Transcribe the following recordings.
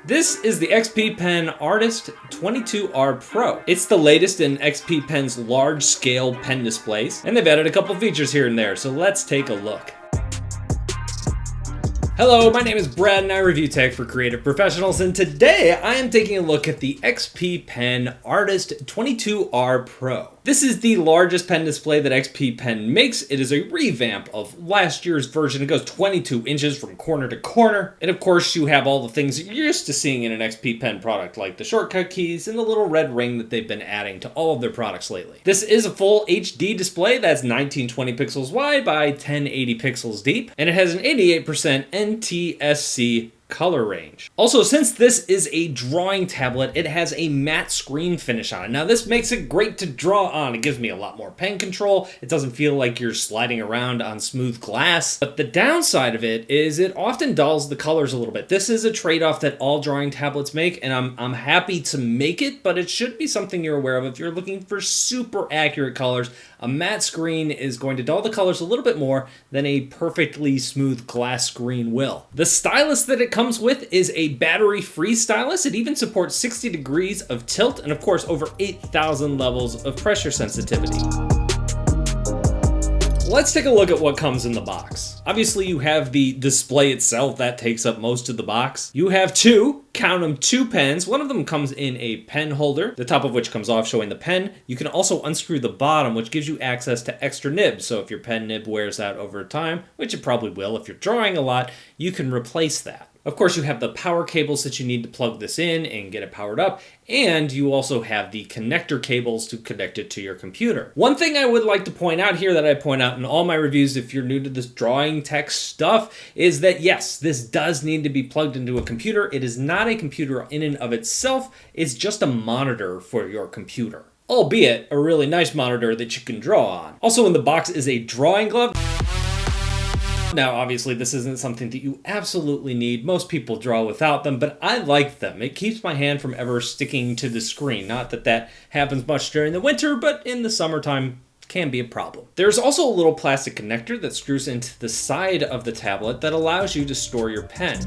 This is the XP Pen Artist 22R Pro. It's the latest in XP Pen's large-scale pen displays, and they've added a couple features here and there, so let's take a look. Hello, my name is Brad and I review tech for creative professionals, and today I am taking a look at the XP Pen Artist 22R Pro. This is the largest pen display that XP Pen makes. It is a revamp of last year's version. It goes 22 inches from corner to corner. And of course, you have all the things that you're used to seeing in an XP Pen product, like the shortcut keys and the little red ring that they've been adding to all of their products lately. This is a full HD display that's 1920 pixels wide by 1080 pixels deep, and it has an 88% NTSC color range. Also, since this is a drawing tablet, it has a matte screen finish on it. Now, this makes it great to draw on. It gives me a lot more pen control. It doesn't feel like you're sliding around on smooth glass. But the downside of it is it often dulls the colors a little bit. This is a trade-off that all drawing tablets make, and I'm happy to make it, but it should be something you're aware of if you're looking for super accurate colors. A matte screen is going to dull the colors a little bit more than a perfectly smooth glass screen will. The stylus that it comes with is a battery-free stylus. It even supports 60 degrees of tilt and of course over 8,000 levels of pressure sensitivity. Let's take a look at what comes in the box. Obviously, you have the display itself that takes up most of the box. You have count them, two pens. One of them comes in a pen holder, the top of which comes off showing the pen. You can also unscrew the bottom, which gives you access to extra nibs. So if your pen nib wears out over time, which it probably will if you're drawing a lot, you can replace that. Of course, you have the power cables that you need to plug this in and get it powered up, and you also have the connector cables to connect it to your computer. One thing I would like to point out here that I point out in all my reviews if you're new to this drawing tech stuff is that yes, this does need to be plugged into a computer. It is not a computer in and of itself, it's just a monitor for your computer. Albeit a really nice monitor that you can draw on. Also in the box is a drawing glove. Now, obviously, this isn't something that you absolutely need. Most people draw without them, but I like them. It keeps my hand from ever sticking to the screen. Not that that happens much during the winter, but in the summertime, can be a problem. There's also a little plastic connector that screws into the side of the tablet that allows you to store your pen.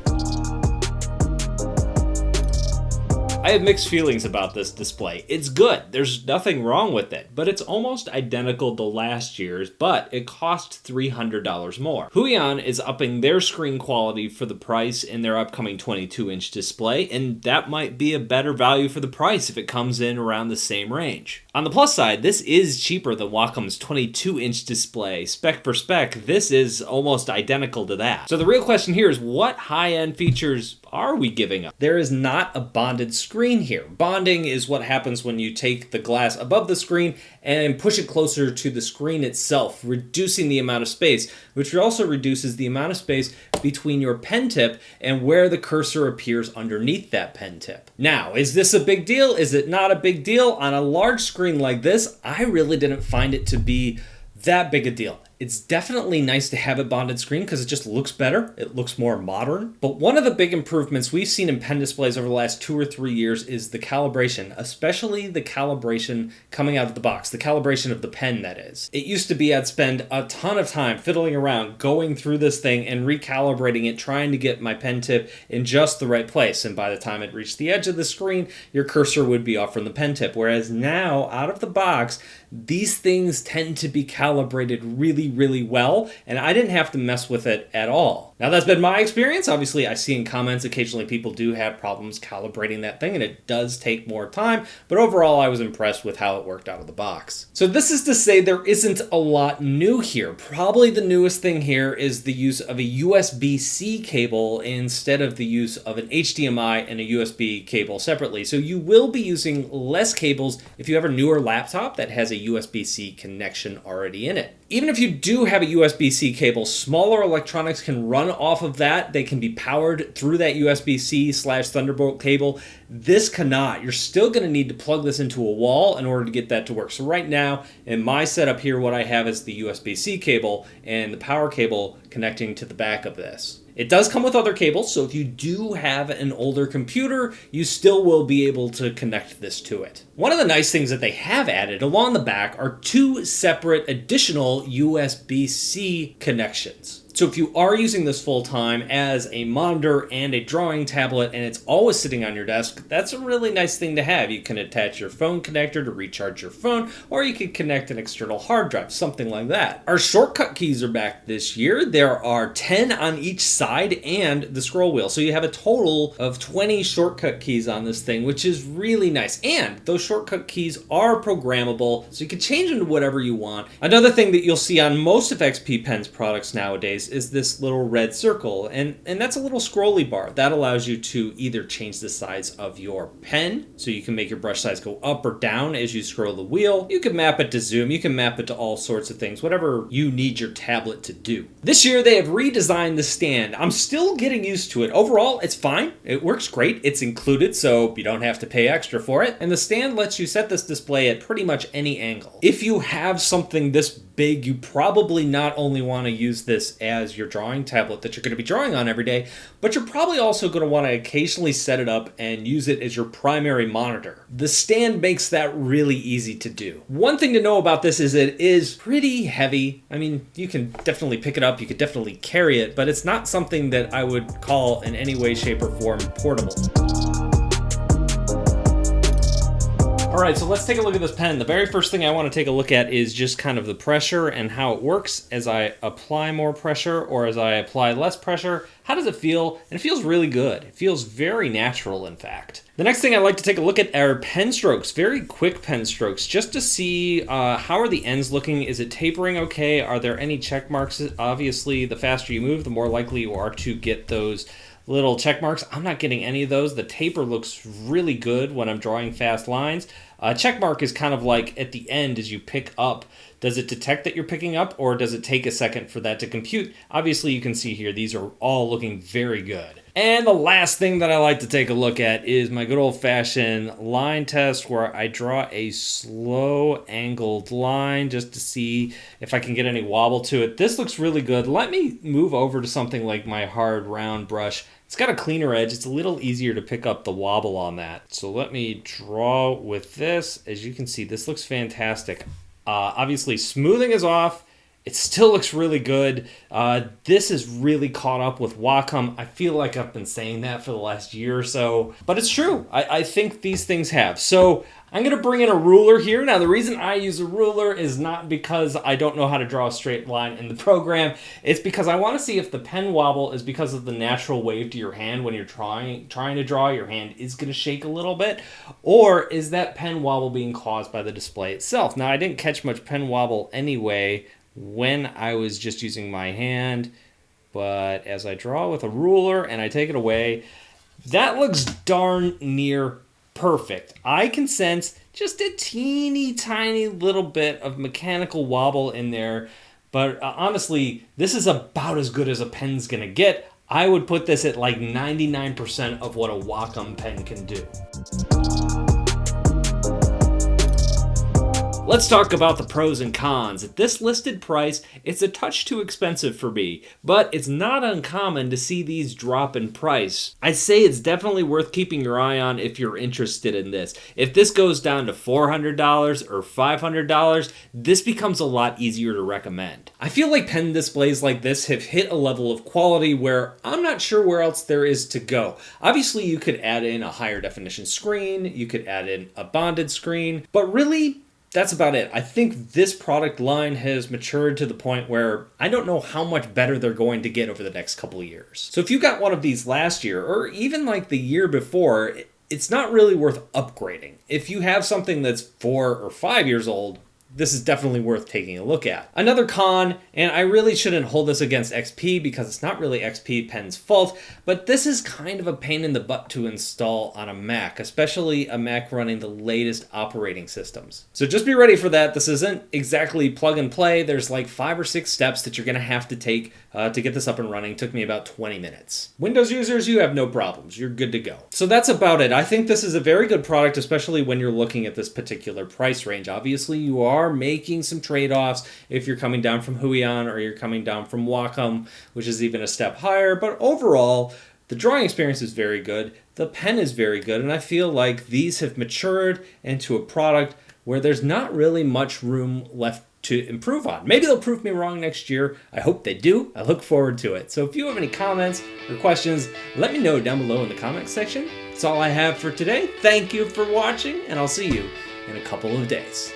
I have mixed feelings about this display. It's good, there's nothing wrong with it, but it's almost identical to last year's, but it cost $300 more. Huion is upping their screen quality for the price in their upcoming 22-inch display, and that might be a better value for the price if it comes in around the same range. On the plus side, this is cheaper than Wacom's 22-inch display. Spec for spec, this is almost identical to that. So the real question here is, what high-end features are we giving up? There is not a bonded screen here. Bonding is what happens when you take the glass above the screen and push it closer to the screen itself, reducing the amount of space, which also reduces the amount of space between your pen tip and where the cursor appears underneath that pen tip. Now, is this a big deal? Is it not a big deal? On a large screen like this, I really didn't find it to be that big a deal. It's definitely nice to have a bonded screen because it just looks better. It looks more modern. But one of the big improvements we've seen in pen displays over the last 2 or 3 years is the calibration, especially the calibration coming out of the box, the calibration of the pen, that is. It used to be I'd spend a ton of time fiddling around, going through this thing and recalibrating it, trying to get my pen tip in just the right place. And by the time it reached the edge of the screen, your cursor would be off from the pen tip. Whereas now, out of the box, these things tend to be calibrated really well, and I didn't have to mess with it at all. Now, that's been my experience. Obviously, I see in comments occasionally people do have problems calibrating that thing, and it does take more time, but overall, I was impressed with how it worked out of the box. So this is to say there isn't a lot new here. Probably the newest thing here is the use of a USB-C cable instead of the use of an HDMI and a USB cable separately. So you will be using less cables if you have a newer laptop that has a USB-C connection already in it. Even if you do have a USB-C cable, smaller electronics can run off of that. They can be powered through that USB-C/Thunderbolt cable. This cannot. You're still going to need to plug this into a wall in order to get that to work. So right now, in my setup here, what I have is the USB-C cable and the power cable connecting to the back of this. It does come with other cables, so if you do have an older computer, you still will be able to connect this to it. One of the nice things that they have added along the back are 2 separate additional USB-C connections. So if you are using this full time as a monitor and a drawing tablet and it's always sitting on your desk, that's a really nice thing to have. You can attach your phone connector to recharge your phone, or you can connect an external hard drive, something like that. Our shortcut keys are back this year. There are 10 on each side and the scroll wheel. So you have a total of 20 shortcut keys on this thing, which is really nice. And those shortcut keys are programmable, so you can change them to whatever you want. Another thing that you'll see on most of XP Pen's products nowadays is this little red circle, and that's a little scrolly bar. That allows you to either change the size of your pen, so you can make your brush size go up or down as you scroll the wheel. You can map it to zoom, you can map it to all sorts of things, whatever you need your tablet to do. This year they have redesigned the stand. I'm still getting used to it. Overall, it's fine. It works great. It's included, so you don't have to pay extra for it. And the stand lets you set this display at pretty much any angle. If you have something this big, you probably not only want to use this as your drawing tablet that you're going to be drawing on every day, but you're probably also going to want to occasionally set it up and use it as your primary monitor. The stand makes that really easy to do. One thing to know about this is it is pretty heavy. I mean, you can definitely pick it up, you could definitely carry it, but it's not something that I would call in any way, shape, or form portable. All right, so let's take a look at this pen. The very first thing I want to take a look at is just kind of the pressure and how it works as I apply more pressure or as I apply less pressure. How does it feel? And it feels really good. It feels very natural, in fact. The next thing I like to take a look at are pen strokes, very quick pen strokes, just to see how are the ends looking. Is it tapering okay? Are there any check marks? Obviously, the faster you move, the more likely you are to get those little check marks. I'm not getting any of those. The taper looks really good when I'm drawing fast lines. Check mark is kind of like at the end as you pick up. Does it detect that you're picking up, or does it take a second for that to compute? Obviously, you can see here, these are all looking very good. And the last thing that I like to take a look at is my good old-fashioned line test, where I draw a slow angled line just to see if I can get any wobble to it. This looks really good. Let me move over to something like my hard round brush. It's got a cleaner edge. It's a little easier to pick up the wobble on that. So let me draw with this. As you can see, this looks fantastic. Obviously, smoothing is off. It still looks really good. This is really caught up with Wacom. I feel like I've been saying that for the last year or so, but it's true. I think these things have. So I'm going to bring in a ruler here. Now, the reason I use a ruler is not because I don't know how to draw a straight line in the program. It's because I want to see if the pen wobble is because of the natural wave to your hand when you're trying to draw. Your hand is going to shake a little bit. Or is that pen wobble being caused by the display itself? Now, I didn't catch much pen wobble anyway when I was just using my hand, but as I draw with a ruler and I take it away, that looks darn near perfect. I can sense just a teeny tiny little bit of mechanical wobble in there, but honestly, this is about as good as a pen's gonna get. I would put this at like 99% of what a Wacom pen can do. Let's talk about the pros and cons. At this listed price, it's a touch too expensive for me, but it's not uncommon to see these drop in price. I'd say it's definitely worth keeping your eye on if you're interested in this. If this goes down to $400 or $500, this becomes a lot easier to recommend. I feel like pen displays like this have hit a level of quality where I'm not sure where else there is to go. Obviously, you could add in a higher definition screen, you could add in a bonded screen, but really, that's about it. I think this product line has matured to the point where I don't know how much better they're going to get over the next couple of years. So if you got one of these last year, or even like the year before, it's not really worth upgrading. If you have something that's 4 or 5 years old, this is definitely worth taking a look at. Another con, and I really shouldn't hold this against XP because it's not really XP Pen's fault, but this is kind of a pain in the butt to install on a Mac, especially a Mac running the latest operating systems. So just be ready for that. This isn't exactly plug and play. There's like 5 or 6 steps that you're gonna have to take to get this up and running. It took me about 20 minutes. Windows users, you have no problems. You're good to go. So that's about it. I think this is a very good product, especially when you're looking at this particular price range. Obviously, you are making some trade-offs if you're coming down from Huion or you're coming down from Wacom, which is even a step higher. But overall, the drawing experience is very good. The pen is very good. And I feel like these have matured into a product where there's not really much room left to improve on. Maybe they'll prove me wrong next year. I hope they do. I look forward to it. So if you have any comments or questions, let me know down below in the comments section. That's all I have for today. Thank you for watching, and I'll see you in a couple of days.